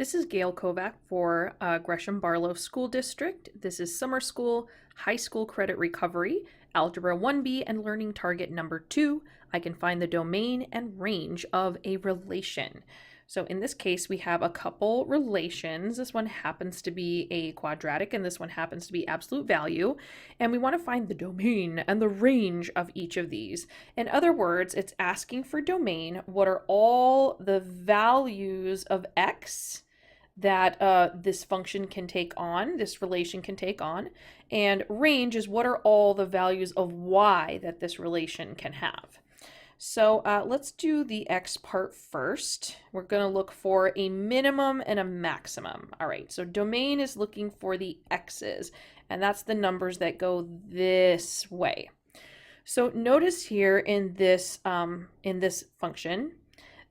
This is Gail Kovac for Gresham Barlow School District. This is summer school, high school credit recovery, Algebra 1B, and learning target number 2. I can find the domain and range of a relation. So in this case, we have a couple relations. This one happens to be a quadratic, and this one happens to be absolute value. And we want to find the domain and the range of each of these. In other words, it's asking for domain. What are all the values of x that this function can take on, this relation can take on? And range is what are all the values of y that this relation can have. So let's do the x part first. We're going to look for a minimum and a maximum. All right, so domain is looking for the x's, and that's the numbers that go this way. So notice here in this function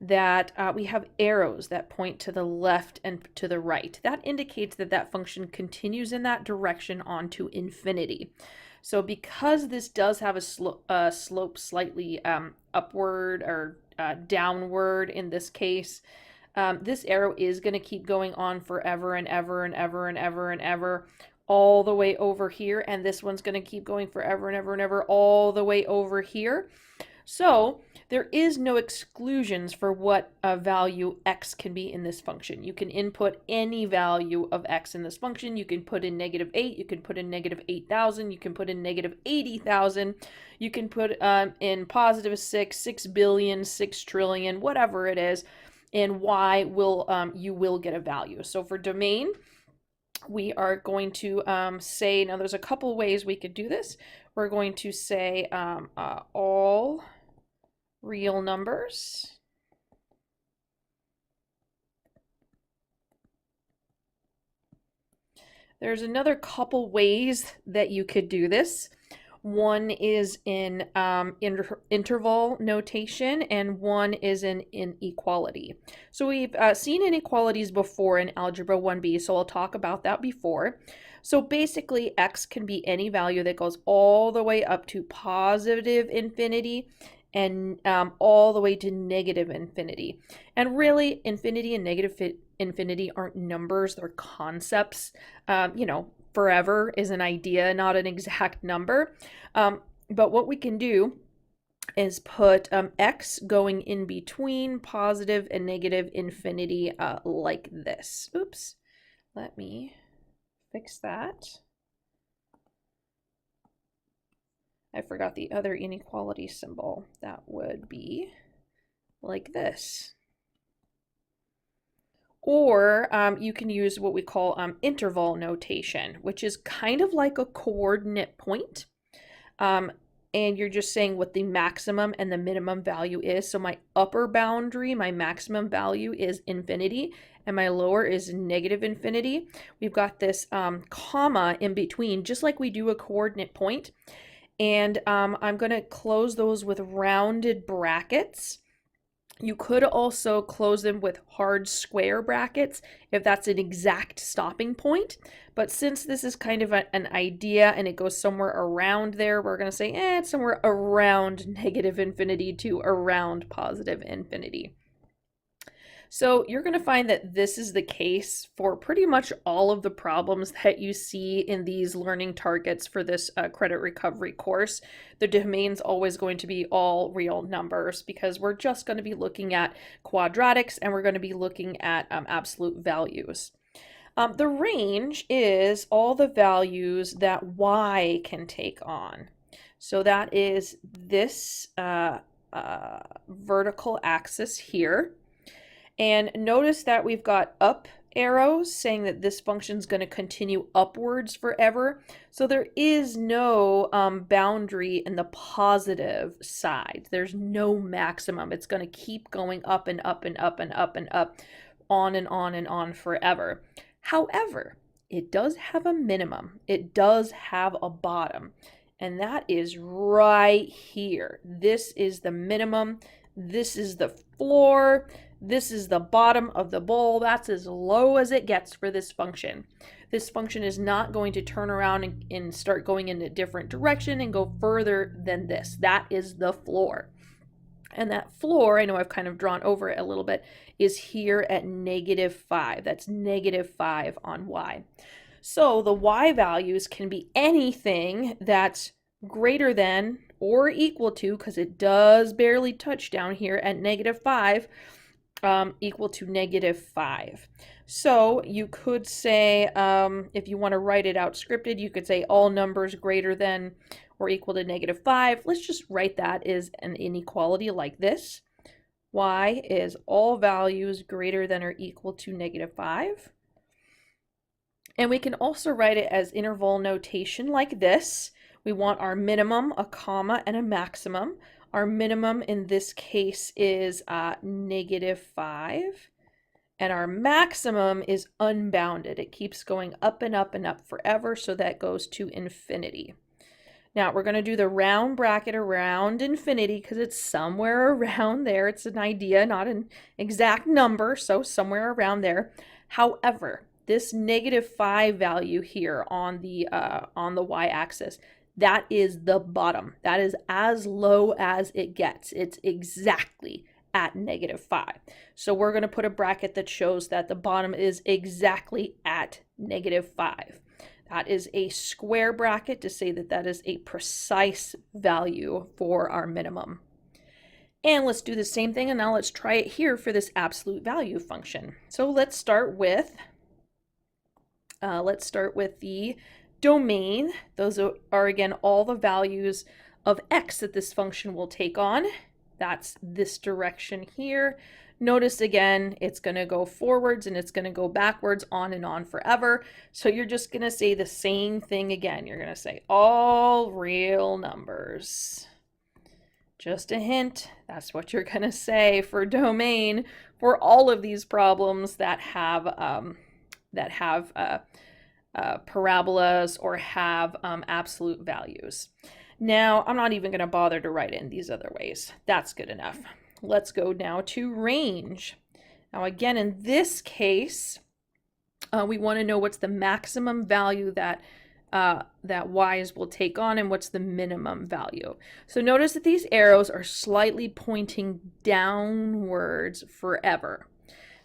that we have arrows that point to the left and to the right. That indicates that that function continues in that direction onto infinity. So because this does have a slope slightly upward or downward in this case, this arrow is going to keep going on forever and ever and ever and ever and ever all the way over here, and this one's going to keep going forever and ever and ever all the way over here. So there is no exclusions for what a value x can be in this function. You can input any value of x in this function. You can put in -8, you can put in -8,000, you can put in -80,000, you can put in +6, 6 billion, 6 trillion, whatever it is, and y will you will get a value. So for domain, we are going to say, now there's a couple ways we could do this. We're going to say all real numbers There's another couple ways that you could do this. One is in interval notation, and one is in inequality. So we've seen inequalities before in Algebra 1B, so I'll talk about that before. So basically, x can be any value that goes all the way up to positive infinity and all the way to negative infinity. And really, infinity and negative infinity aren't numbers, they're concepts. Forever is an idea, not an exact number. But what we can do is put x going in between positive and negative infinity like this. Oops, let me fix that. I forgot the other inequality symbol. That would be like this. Or you can use what we call interval notation, which is kind of like a coordinate point. And you're just saying what the maximum and the minimum value is. So my upper boundary, my maximum value is infinity, and my lower is negative infinity. We've got this comma in between, just like we do a coordinate point. And I'm going to close those with rounded brackets. You could also close them with hard square brackets if that's an exact stopping point. But since this is kind of an idea and it goes somewhere around there, we're going to say it's somewhere around negative infinity to around positive infinity. So you're going to find that this is the case for pretty much all of the problems that you see in these learning targets for this credit recovery course. The domain's always going to be all real numbers because we're just going to be looking at quadratics and we're going to be looking at absolute values. The range is all the values that y can take on. So that is this vertical axis here. And notice that we've got up arrows saying that this function is going to continue upwards forever. So there is no boundary in the positive side. There's no maximum. It's going to keep going up and up and up and up and up, on and on and on forever. However, it does have a minimum. It does have a bottom. And that is right here. This is the minimum. This is the floor. This is the bottom of the bowl. That's as low as it gets for this function. This function is not going to turn around and start going in a different direction and go further than this. That is the floor. And that floor, I know I've kind of drawn over it a little bit, is here at -5. That's -5 on y. So the y values can be anything that's greater than or equal to, because it does barely touch down here at -5, equal to -5. So you could say, if you want to write it out scripted, you could say all numbers greater than or equal to -5. Let's just write that as an inequality like this. Y is all values greater than or equal to -5. And we can also write it as interval notation like this. We want our minimum, a comma, and a maximum. Our minimum in this case is -5. And our maximum is unbounded. It keeps going up and up and up forever, so that goes to infinity. Now we're going to do the round bracket around infinity because it's somewhere around there. It's an idea, not an exact number, so somewhere around there. However, this -5 value here on the y-axis, that is the bottom. That is as low as it gets. It's exactly at -5. So we're going to put a bracket that shows that the bottom is exactly at -5. That is a square bracket to say that that is a precise value for our minimum. And let's do the same thing, and now let's try it here for this absolute value function. So let's start with the domain. Those are again all the values of x that this function will take on. That's this direction here. Notice again, it's going to go forwards and it's going to go backwards on and on forever. So you're just going to say the same thing again. You're going to say all real numbers. Just a hint, that's what you're going to say for domain for all of these problems that have parabolas or have absolute values. Now, I'm not even going to bother to write in these other ways. That's good enough. Let's go now to range. Now, again, in this case, we want to know what's the maximum value that y's will take on and what's the minimum value. So notice that these arrows are slightly pointing downwards forever.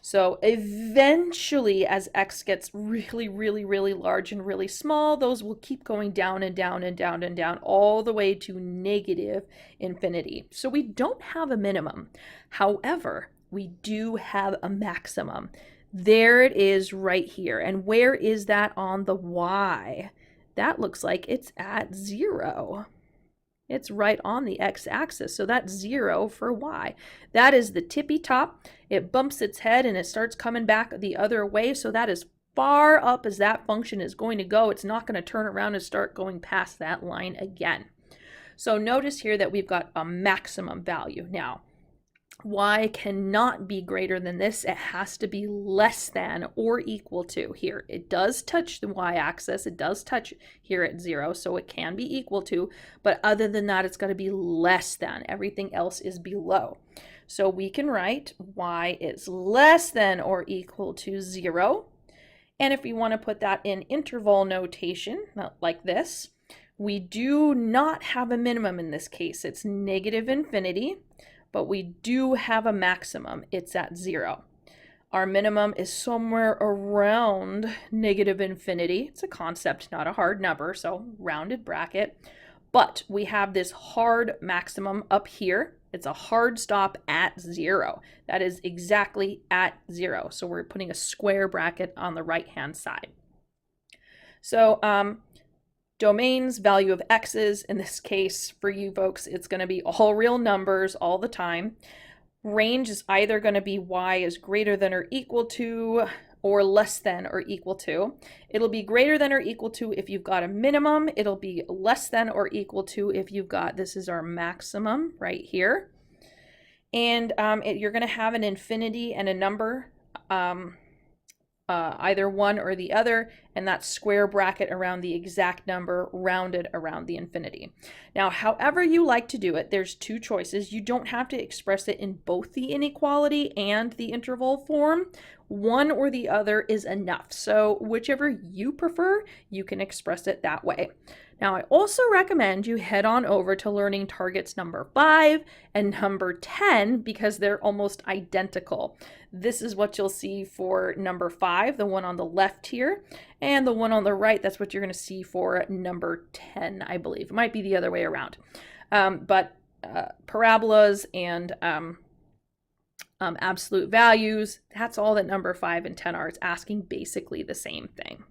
So eventually, as x gets really, really, really large and really small, those will keep going down and down and down and down all the way to -infinity. So we don't have a minimum. However, we do have a maximum. There it is right here. And where is that on the y? That looks like it's at 0. It's right on the x-axis, so that's 0 for y. That is the tippy top. It bumps its head and it starts coming back the other way, so that is far up as that function is going to go. It's not going to turn around and start going past that line again. So notice here that we've got a maximum value. Now, y cannot be greater than this. It has to be less than or equal to. Here, it does touch the y-axis. It does touch here at 0, so it can be equal to. But other than that, it's got to be less than. Everything else is below. So we can write y is less than or equal to 0. And if we want to put that in interval notation, like this, we do not have a minimum in this case. It's -infinity. But we do have a maximum. It's at 0. Our minimum is somewhere around -infinity. It's a concept, not a hard number, so rounded bracket. But we have this hard maximum up here. It's a hard stop at 0. That is exactly at 0. So we're putting a square bracket on the right-hand side. So domains, value of x's, in this case for you folks, it's going to be all real numbers all the time. Range is either going to be y is greater than or equal to or less than or equal to. It'll be greater than or equal to if you've got a minimum. It'll be less than or equal to if you've got, this is our maximum right here. And you're going to have an infinity and a number. Either one or the other, and that square bracket around the exact number rounded around the infinity. Now, however you like to do it, there's two choices. You don't have to express it in both the inequality and the interval form. One or the other is enough. So whichever you prefer, you can express it that way. Now, I also recommend you head on over to learning targets number 5 and number 10 because they're almost identical. This is what you'll see for number 5, the one on the left here, and the one on the right, that's what you're going to see for number 10, I believe. It might be the other way around. But parabolas and absolute values, that's all that number 5 and 10 are. It's asking basically the same thing.